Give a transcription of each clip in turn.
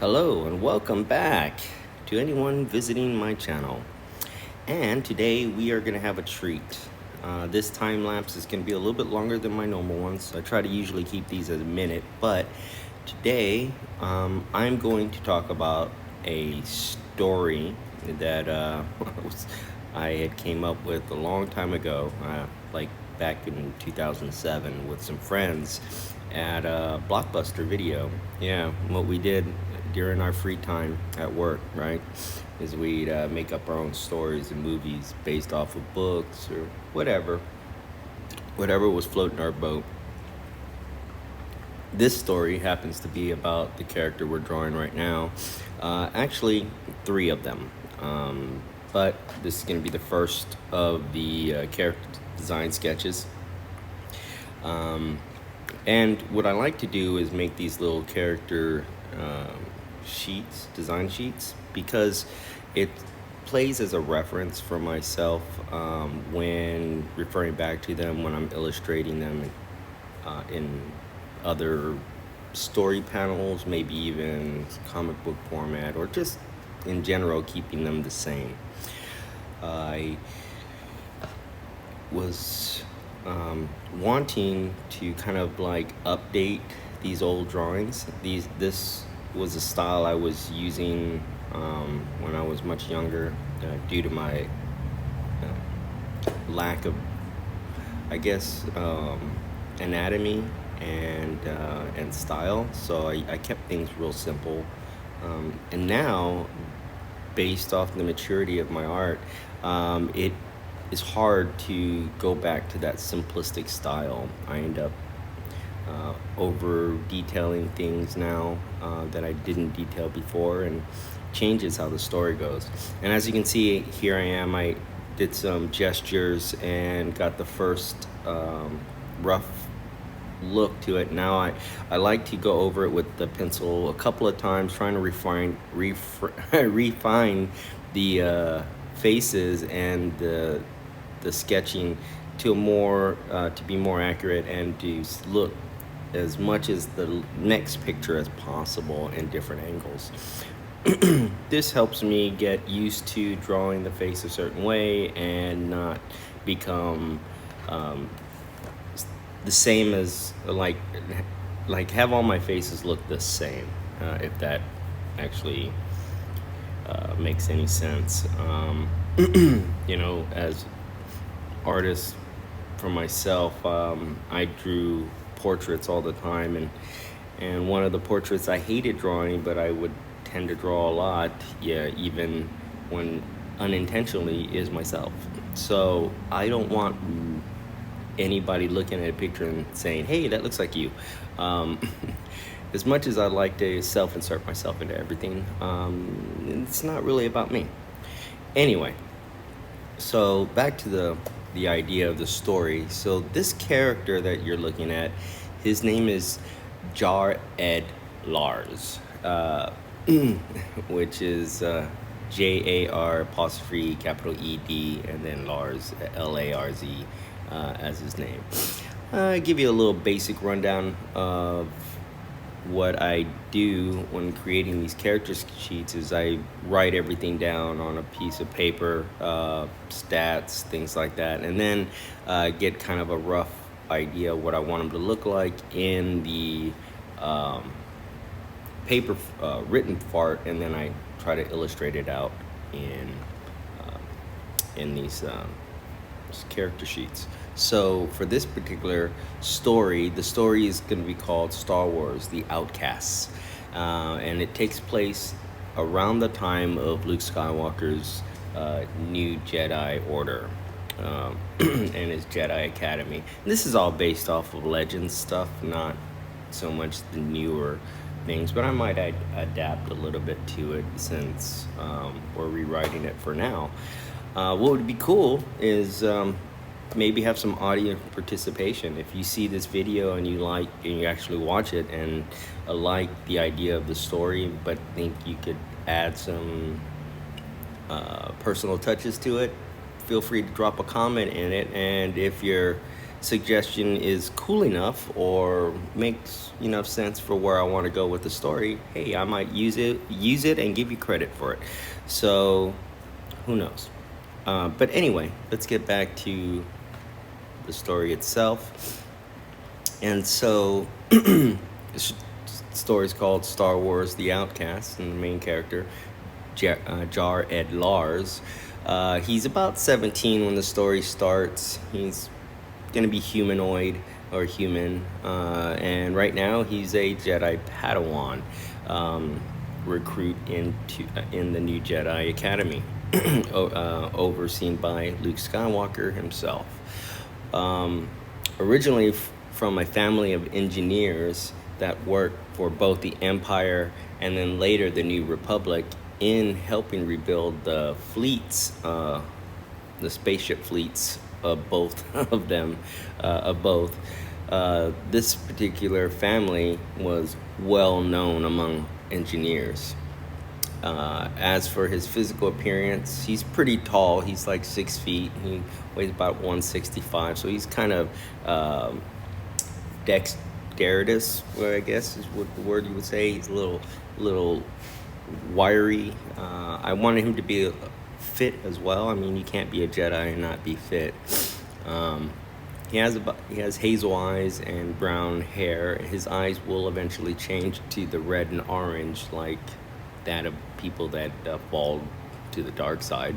Hello and welcome back to anyone visiting my channel. And today we are going to have a treat. This time lapse is going to be a little bit longer than my normal ones. I try to usually keep these at a minute, but today I'm going to talk about a story that I had came up with a long time ago, like back in 2007 with some friends at a Blockbuster Video. Yeah, what we did during our free time at work, right, is we'd make up our own stories and movies based off of books or whatever was floating our boat. This story happens to be about the character we're drawing right now. Actually, three of them. But this is going to be the first of the character design sketches. And what I like to do is make these little character sheets, design sheets, because it plays as a reference for myself when referring back to them when I'm illustrating them in other story panels, maybe even comic book format, or just in general keeping them the same. I was wanting to kind of like update these old drawings. This was a style I was using when I was much younger, due to my lack of, I guess, anatomy and style. So I kept things real simple. And now, based off the maturity of my art, it is hard to go back to that simplistic style. I end up over detailing things now that I didn't detail before, and changes how the story goes. And as you can see, here I am. I did some gestures and got the first rough look to it. Now I like to go over it with the pencil a couple of times, trying to refine the faces and the sketching to be more accurate, and to look as much as the next picture as possible in different angles. This helps me get used to drawing the face a certain way and not become the same as like have all my faces look the same, if that actually makes any sense. You know, as artist for myself, I drew portraits all the time, and one of the portraits I hated drawing, but I would tend to draw a lot, even when unintentionally, is myself. So I don't want anybody looking at a picture and saying, hey, that looks like you. As much as I like to self-insert myself into everything, it's not really about me. Anyway, so back to the idea of the story. So this character that you're looking at, his name is Jar Ed Larz, which is Jar apostrophe capital ED and then Larz, Larz, as his name. I give you a little basic rundown of what I do when creating these character sheets. Is I write everything down on a piece of paper, stats, things like that, and then get kind of a rough idea of what I want them to look like in the paper written part, and then I try to illustrate it out in these character sheets. So for this particular story, the story is going to be called Star Wars, the Outcasts, and it takes place around the time of Luke Skywalker's new Jedi Order and his Jedi Academy. And this is all based off of Legends stuff, not so much the newer things, but I might adapt a little bit to it since we're rewriting it for now. What would be cool is maybe have some audio participation. If you see this video and you actually watch it and like the idea of the story, but think you could add some personal touches to it, feel free to drop a comment in it. And if you're suggestion is cool enough or makes enough sense for where I want to go with the story, hey, I might use it and give you credit for it. So who knows? But anyway, let's get back to the story itself. And so this story is called Star Wars: The Outcasts, and the main character, Jar Ed Larz. He's about 17 when the story starts. He's going to be humanoid or human, and right now he's a Jedi Padawan recruit in the new Jedi Academy, overseen by Luke Skywalker himself. Originally from a family of engineers that worked for both the Empire and then later the New Republic in helping rebuild the fleets, the spaceship fleets of both of them, this particular family was well known among engineers. As for his physical appearance, he's pretty tall. He's like 6 feet. He weighs about 165, so he's kind of dexterous, I guess is what the word you would say. He's a little wiry. I wanted him to be fit as well. I mean, you can't be a Jedi and not be fit. He has hazel eyes and brown hair. His eyes will eventually change to the red and orange, like that of people that fall to the dark side,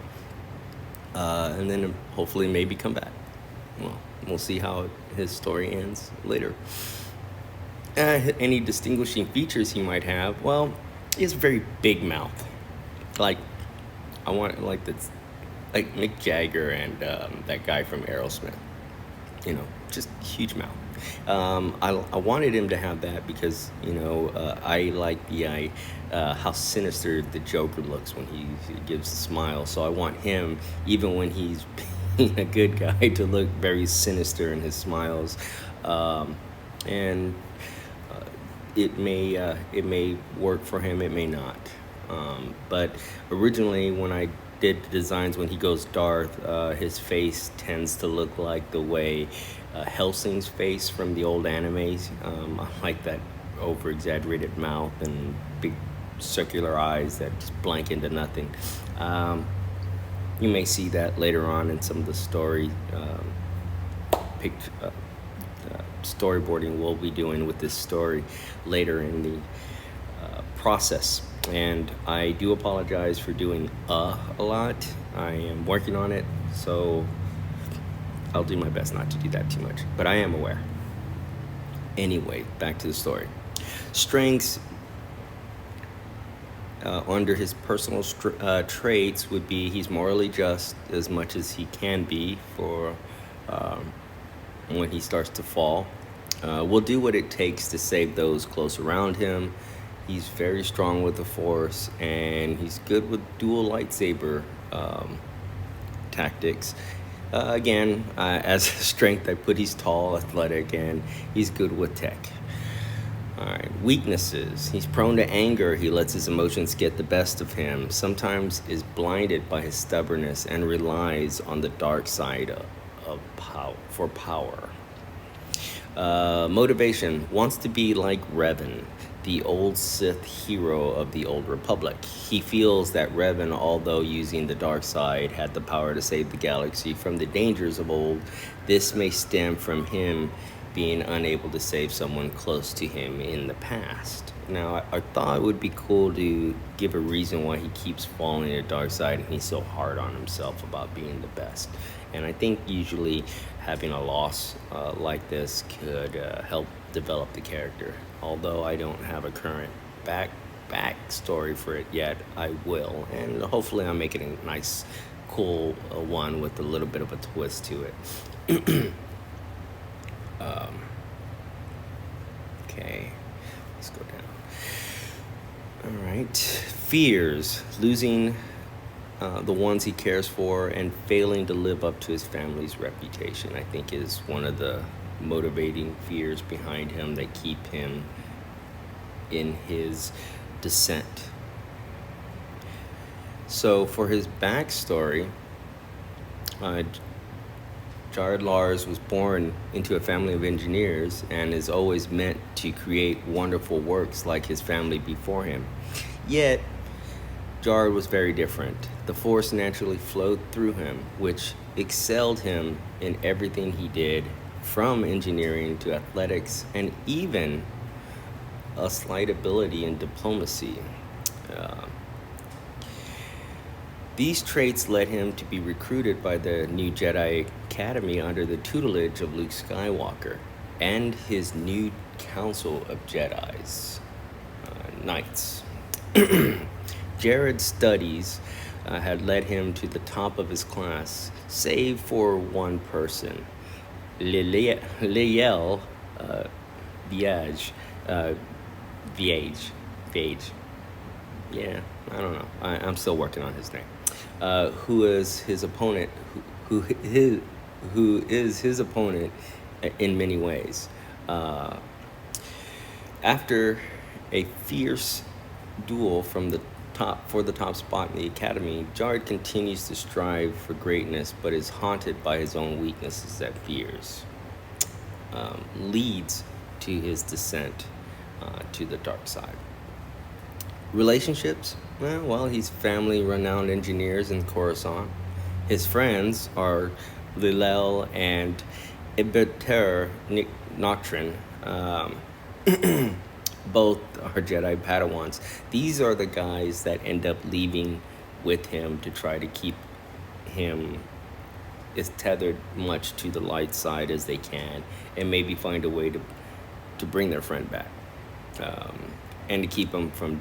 and then hopefully maybe come back. Well, we'll see how his story ends later. Any distinguishing features he might have? Well, he has a very big mouth. Like, I want like that's like Mick Jagger and that guy from Aerosmith. You know, just huge mouth. I wanted him to have that because I like the how sinister the Joker looks when he gives a smile. So I want him, even when he's being a good guy, to look very sinister in his smiles. And it may work for him, it may not. But originally, when I did the designs, when he goes Darth, his face tends to look like the way Helsing's face from the old animes. I like that over-exaggerated mouth and big circular eyes that just blank into nothing. You may see that later on in some of the story storyboarding we'll be doing with this story later in the process. And I do apologize for doing a lot. I am working on it, so I'll do my best not to do that too much, but I am aware. Anyway, back to the story. Strengths under his personal traits would be he's morally just as much as he can be for when he starts to fall. Will do what it takes to save those close around him. He's very strong with the Force, and he's good with dual lightsaber tactics. Again, as a strength, I put he's tall, athletic, and he's good with tech. All right, weaknesses. He's prone to anger. He lets his emotions get the best of him. Sometimes is blinded by his stubbornness and relies on the dark side of power. Motivation. Wants to be like Revan, the old Sith hero of the Old Republic. He feels that Revan, although using the dark side, had the power to save the galaxy from the dangers of old. This may stem from him being unable to save someone close to him in the past. Now, I thought it would be cool to give a reason why he keeps falling to the dark side and he's so hard on himself about being the best. And I think usually having a loss like this could help develop the character. Although I don't have a current backstory for it yet, I will. And hopefully I'll make it a nice, cool one with a little bit of a twist to it. Okay, let's go down. All right, fears: losing the ones he cares for and failing to live up to his family's reputation, I think, is one of the motivating fears behind him that keep him in his descent. So for his backstory, Jared Larz was born into a family of engineers and is always meant to create wonderful works like his family before him. Yet, Jared was very different. The Force naturally flowed through him, which excelled him in everything he did, from engineering to athletics and even a slight ability in diplomacy. Uh, These traits led him to be recruited by the new Jedi Academy under the tutelage of Luke Skywalker and his new council of Jedis, Knights. Jared's studies had led him to the top of his class, save for one person, Liel Viage, Viage. Yeah, I don't know. I'm still working on his name. Who is his opponent? Who is his opponent in many ways? After a fierce duel for the top spot in the academy, Jared continues to strive for greatness, but is haunted by his own weaknesses and fears. Leads to his descent to the dark side. Relationships? Well, he's family renowned engineers in Coruscant. His friends are Lilel and Ipadart Noctrin. Both are Jedi Padawans. These are the guys that end up leaving with him to try to keep him as tethered much to the light side as they can, and maybe find a way to bring their friend back, and to keep him from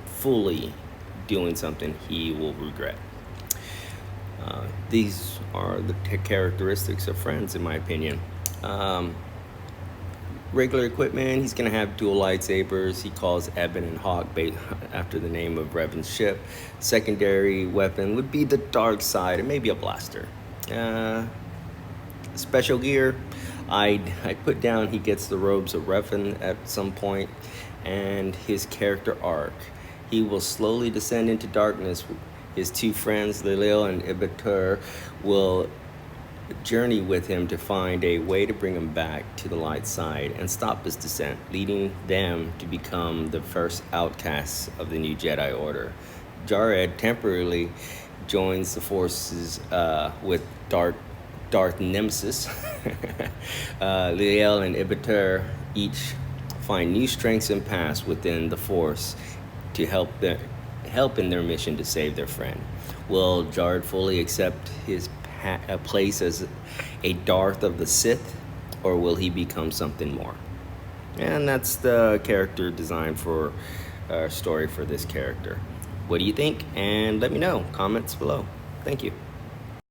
fully doing something he will regret. These are the characteristics of friends, in my opinion. Regular equipment, he's going to have dual lightsabers. He calls Eben and Hawk after the name of Revan's ship. Secondary weapon would be the dark side, and maybe a blaster. Special gear, I put down he gets the robes of Revan at some point, and his character arc. He will slowly descend into darkness. His two friends, Lilil and Ipadart, will journey with him to find a way to bring him back to the light side and stop his descent, leading them to become the first outcasts of the new Jedi Order. Jared temporarily joins the forces with Darth Nemesis. Lilil and Ipadart each find new strengths and paths within the Force to help in their mission to save their friend. Will Jared fully accept his place as a Darth of the Sith, or will he become something more? And that's the character design for our story for this character. What do you think? And let me know. Comments below. Thank you.